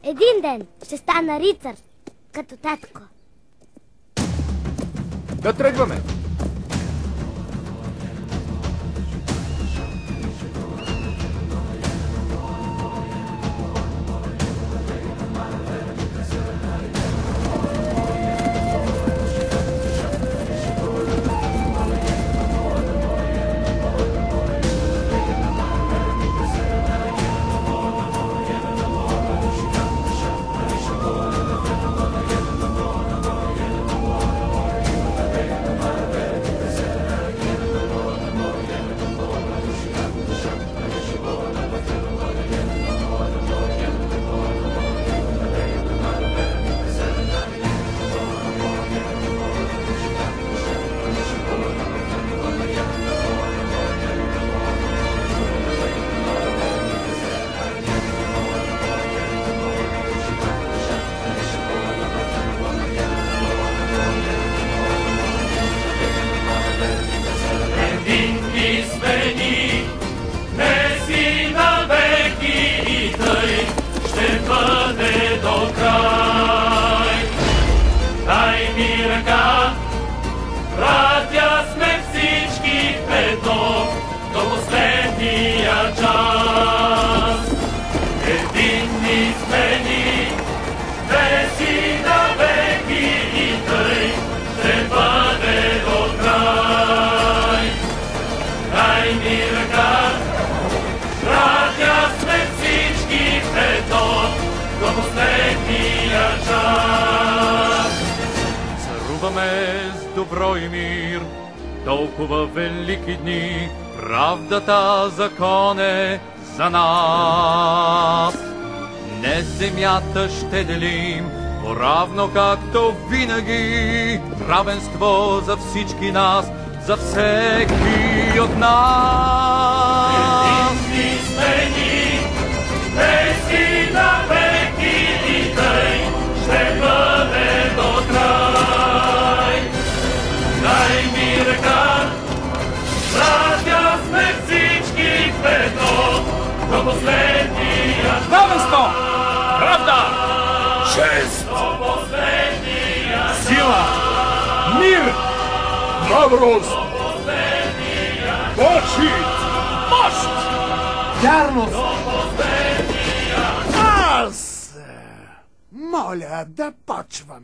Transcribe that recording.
Един ден ще стана рицар, като татко. Да тръгваме! Братя сме всички в едно, до последния час. Единни сме ни, веси навеки и тъй ще бъде до край. Дай ми ръка, братя сме всички в едно, до последния час. Царуваме с добро и мир, толкова велики дни, правдата закон е за нас. Не земята ще делим, поравно както винаги, равенство за всички нас, за всеки от нас. Единни сме ни, веки навеки и тъй ще бъде до край. Дай ми ръка, братя сме всички в едно, до последния час. Равенство! Правда! Чест! До последния час. Сила! Мир! Доброст! До последния час. Почит! Мощ! Вярност! До последния час. Аз! Моля да почваме.